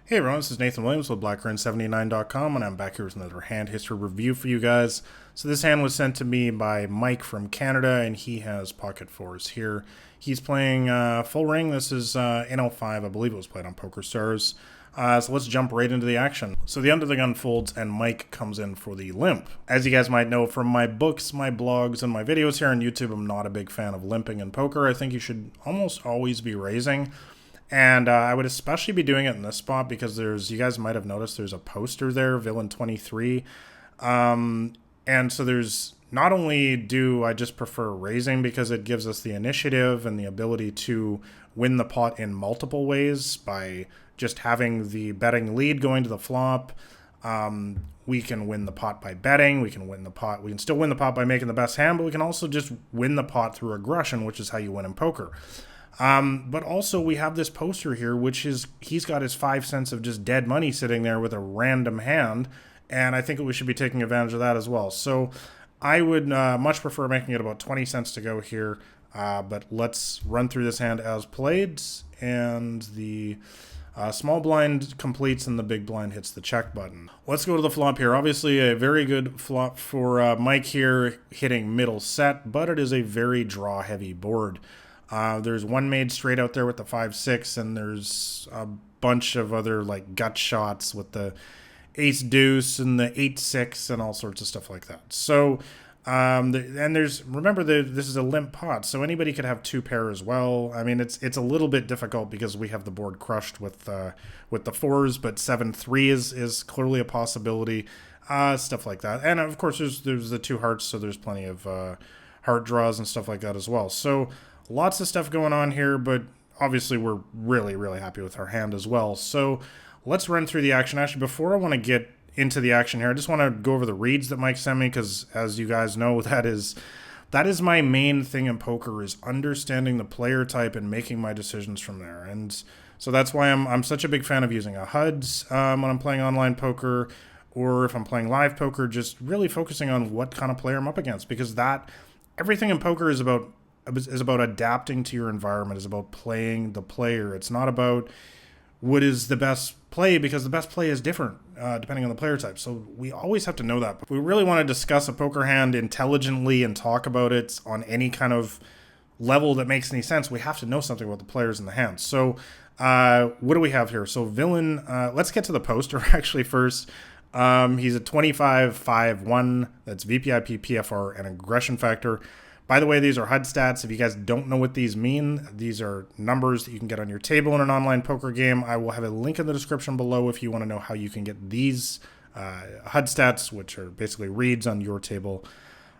Hey everyone, this is Nathan Williams with BlackRun79.com, and I'm back here with another hand history review for you guys. So this hand was sent to me by Mike from Canada, and he has pocket fours here. He's playing full ring. This is NL5. I believe it was played on PokerStars. So let's jump right into the action. So the under the gun folds, and Mike comes in for the limp. As you guys might know from my books, my blogs, and my videos here on YouTube, I'm not a big fan of limping in poker. I think you should almost always be raising. And I would especially be doing it in this spot because you guys might have noticed there's a poster there, Villain 23. And so not only do I just prefer raising because it gives us the initiative and the ability to win the pot in multiple ways by just having the betting lead going to the flop. We can win the pot by betting. We can still win the pot by making the best hand, but we can also just win the pot through aggression, which is how you win in poker. But also we have this poster here, which is he's got his 5 cents of just dead money sitting there with a random hand, and I think we should be taking advantage of that as well. So I would much prefer making it about 20 cents to go here, but let's run through this hand as played, and the small blind completes and the big blind hits the check button. Let's go to the flop here. Obviously a very good flop for Mike here, hitting middle set, but it is a very draw heavy board. There's one made straight out there with the 5-6, and there's a bunch of other like gut shots with the ace deuce and the 8-6 and all sorts of stuff like that. So, remember this is a limp pot, so anybody could have two pair as well. I mean, it's a little bit difficult because we have the board crushed with the fours, but 7-3 is clearly a possibility. Stuff like that, and of course there's the two hearts, so there's plenty of heart draws and stuff like that as well. So. Lots of stuff going on here, but obviously we're really, really happy with our hand as well. So let's run through the action. Actually, before I want to get into the action here, I just want to go over the reads that Mike sent me, because as you guys know, that is my main thing in poker, is understanding the player type and making my decisions from there. And so that's why I'm such a big fan of using a HUDs when I'm playing online poker, or if I'm playing live poker, just really focusing on what kind of player I'm up against, because everything in poker is about adapting to your environment, is about playing the player. It's not about what is the best play, because the best play is different depending on the player type. So we always have to know that. If we really want to discuss a poker hand intelligently and talk about it on any kind of level that makes any sense, we have to know something about the players in the hand. So what do we have here? So Villain, let's get to the poster actually first. He's a 25-5-1. That's VPIP, PFR, and aggression factor. By the way, these are HUD stats. If you guys don't know what these mean, these are numbers that you can get on your table in an online poker game. I will have a link in the description below if you want to know how you can get these HUD stats, which are basically reads on your table.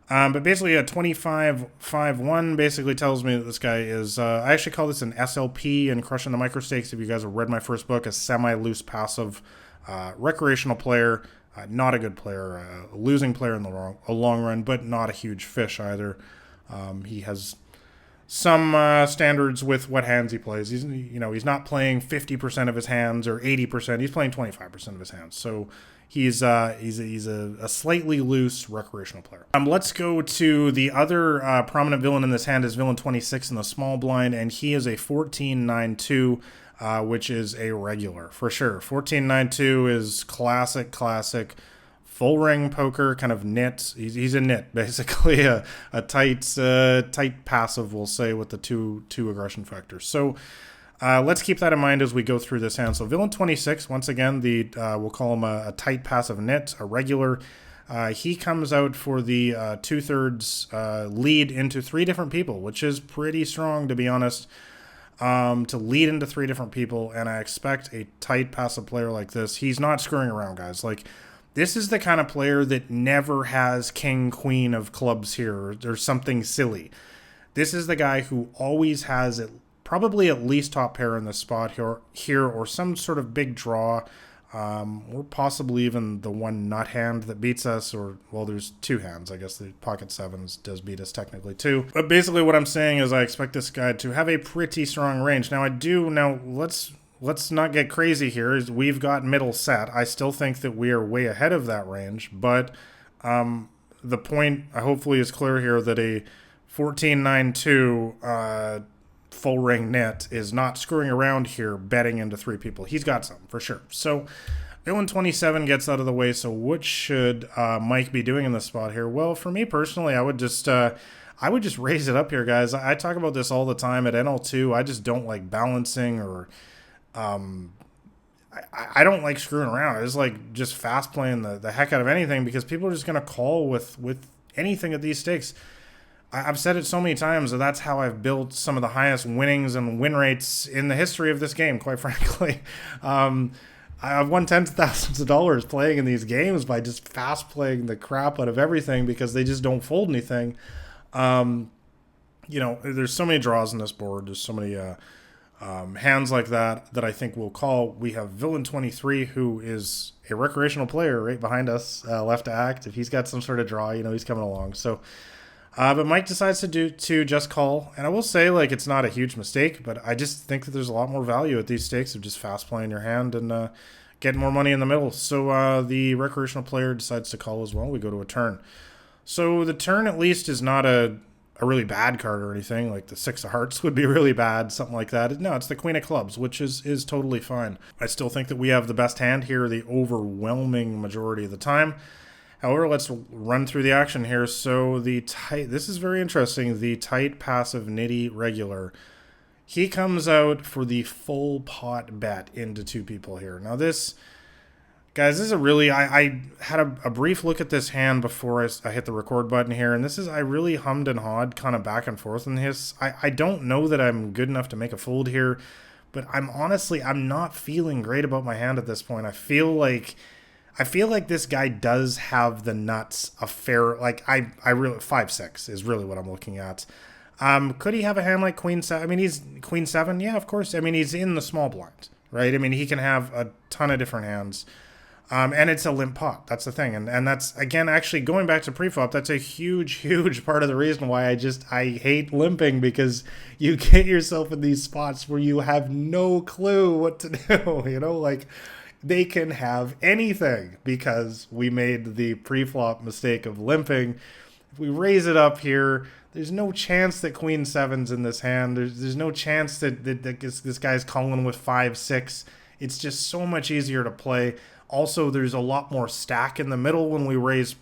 But basically a 25-5-1 basically tells me that this guy is, I actually call this an SLP in Crushing the Microstakes. If you guys have read my first book, a semi-loose passive recreational player, not a good player, a losing player in the long run, but not a huge fish either. He has some standards with what hands he plays. He's not playing 50% of his hands or 80%. He's playing 25% of his hands. So he's a slightly loose recreational player. Let's go to the other prominent villain in this hand is Villain 26 in the small blind, and he is a 14-9-2, which is a regular for sure. 14-9-2 is classic. Full ring poker, kind of nit. He's a nit, basically a tight passive, we'll say, with the two aggression factors. So let's keep that in mind as we go through this hand. So Villain 26, once again, we'll call him a tight passive nit, a regular. He comes out for the 2/3 lead into 3 different people, which is pretty strong, to be honest. To lead into 3 different people, and I expect a tight passive player like this. He's not screwing around, guys. Like, this is the kind of player that never has king, queen of clubs here or something silly. This is the guy who always has probably at least top pair in the spot here or some sort of big draw, or possibly even the one nut hand that beats us, or, well, there's 2 hands. I guess the pocket sevens does beat us technically too. But basically what I'm saying is I expect this guy to have a pretty strong range. Now let's not get crazy here. We've got middle set. I still think that we are way ahead of that range, but the point hopefully is clear here that a 14-9-2 full ring nit is not screwing around here betting into 3 people. He's got some for sure. So villain 27 gets out of the way. So what should Mike be doing in this spot here? Well, for me personally, I would just raise it up here, guys. I talk about this all the time at NL2. I just don't like balancing or I don't like screwing around. I just like just fast playing the heck out of anything because people are just going to call with anything at these stakes. I've said it so many times that that's how I've built some of the highest winnings and win rates in the history of this game, quite frankly. I've won tens of thousands of dollars playing in these games by just fast playing the crap out of everything because they just don't fold anything. There's so many draws on this board. There's so many hands like that I think we'll call. We have Villain 23, who is a recreational player right behind us, left to act. If he's got some sort of draw, he's coming along. So, but Mike decides to just call. And I will say, it's not a huge mistake, but I just think that there's a lot more value at these stakes of just fast playing your hand and getting more money in the middle. So the recreational player decides to call as well. We go to a turn. So the turn at least is not a really bad card or anything. Like the 6 of hearts would be really bad, something like that. No, it's the Queen of clubs, which is totally fine. I still think that we have the best hand here the overwhelming majority of the time. However, let's run through the action here. So this is very interesting. The tight passive nitty regular. He comes out for the full pot bet into 2 people here. Now this, guys, this is a really, I had a brief look at this hand before I hit the record button here, and I really hummed and hawed kind of back and forth in this. I don't know that I'm good enough to make a fold here, but I'm not feeling great about my hand at this point. I feel like this guy does have the nuts a fair, I really, 5-6 is really what I'm looking at. Could he have a hand like Queen 7? I mean, he's Queen 7. Yeah, of course. I mean, he's in the small blind, right? I mean, he can have a ton of different hands. And it's a limp pot. That's the thing. And that's, again, actually going back to preflop, that's a huge, huge part of the reason why I hate limping, because you get yourself in these spots where you have no clue what to do, they can have anything because we made the pre-flop mistake of limping. If we raise it up here, there's no chance that Queen 7's in this hand. There's no chance that this guy's calling with 5-6. It's just so much easier to play. Also, there's a lot more stack in the middle when we raise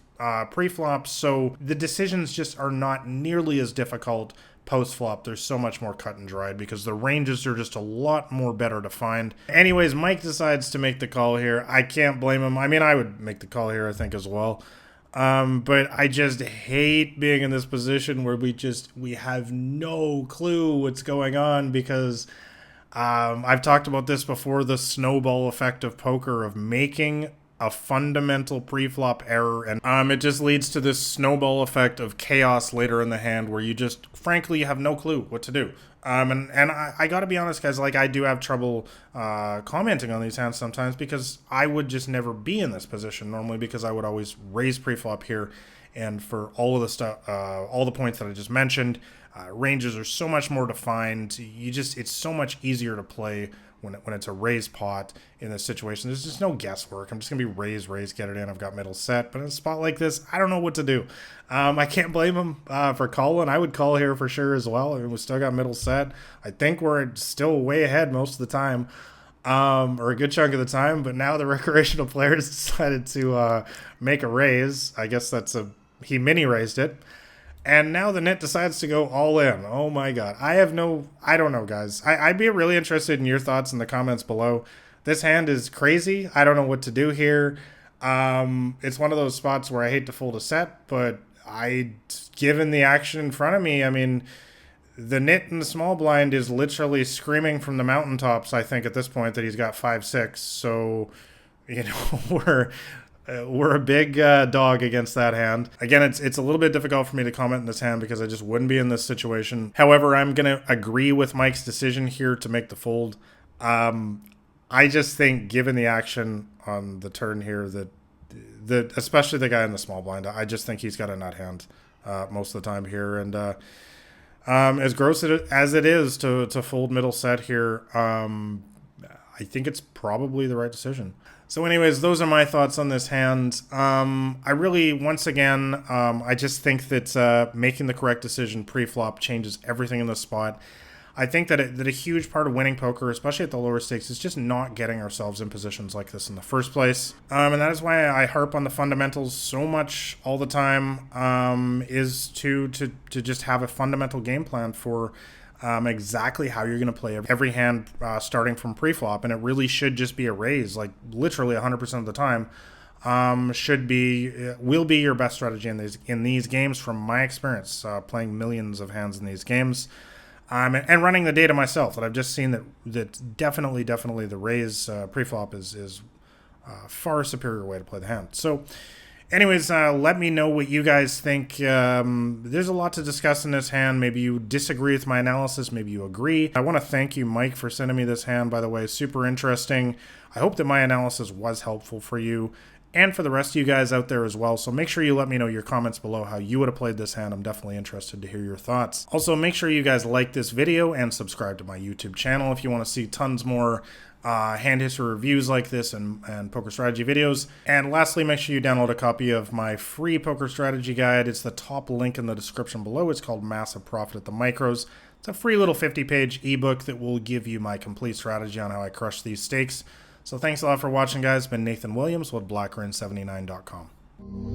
pre-flop, so the decisions just are not nearly as difficult post-flop. There's so much more cut and dried because the ranges are just a lot more better to find. Anyways, Mike decides to make the call here. I can't blame him. I mean, I would make the call here, I think, as well. But I just hate being in this position where we have no clue what's going on because I've talked about this before, the snowball effect of poker, of making a fundamental pre-flop error, and it just leads to this snowball effect of chaos later in the hand where you just, frankly, have no clue what to do. And I gotta be honest, guys, I do have trouble commenting on these hands sometimes because I would just never be in this position normally because I would always raise pre-flop here, and for all of the stuff, all the points that I just mentioned, ranges are so much more defined. It's so much easier to play when it's a raise pot in this situation. There's just no guesswork. I'm just going to be raise, get it in. I've got middle set. But in a spot like this, I don't know what to do. I can't blame him for calling. I would call here for sure as well. I mean, we still got middle set. I think we're still way ahead most of the time, or a good chunk of the time. But now the recreational players decided to make a raise. I guess he mini raised it. And now the net decides to go all in. Oh my God. I don't know, guys. I'd be really interested in your thoughts in the comments below. This hand is crazy. I don't know what to do here. It's one of those spots where I hate to fold a set, but given the action in front of me, I mean, the nit in the small blind is literally screaming from the mountaintops, I think, at this point, that he's got 5-6. So, we're a big dog against that hand. Again, it's a little bit difficult for me to comment in this hand because I just wouldn't be in this situation. However, I'm going to agree with Mike's decision here to make the fold. I just think, given the action on the turn here, that especially the guy in the small blind, I just think he's got a nut hand most of the time here. And as gross as it is to fold middle set here, I think it's probably the right decision. So anyways, those are my thoughts on this hand. I really, once again, I just think that making the correct decision pre-flop changes everything in the spot. I think that a huge part of winning poker, especially at the lower stakes, is just not getting ourselves in positions like this in the first place. And that is why I harp on the fundamentals so much all the time, is to just have a fundamental game plan for exactly how you're going to play every hand starting from pre-flop. And it really should just be a raise, like literally 100% of the time. Will be your best strategy in these games from my experience, playing millions of hands in these games. And running the data myself, that I've just seen that definitely the raise preflop is far superior way to play the hand. So anyways, let me know what you guys think. There's a lot to discuss in this hand. Maybe you disagree with my analysis, maybe you agree. I want to thank you, Mike, for sending me this hand, by the way. Super interesting. I hope that my analysis was helpful for you and for the rest of you guys out there as well. So make sure you let me know your comments below how you would have played this hand. I'm definitely interested to hear your thoughts. Also, make sure you guys like this video and subscribe to my YouTube channel if you want to see tons more hand history reviews like this and poker strategy videos. And lastly, make sure you download a copy of my free poker strategy guide. It's the top link in the description below. It's called Massive Profit at the Micros. It's a free little 50-page ebook that will give you my complete strategy on how I crush these stakes. So thanks a lot for watching, guys. It's been Nathan Williams with bluffing79.com.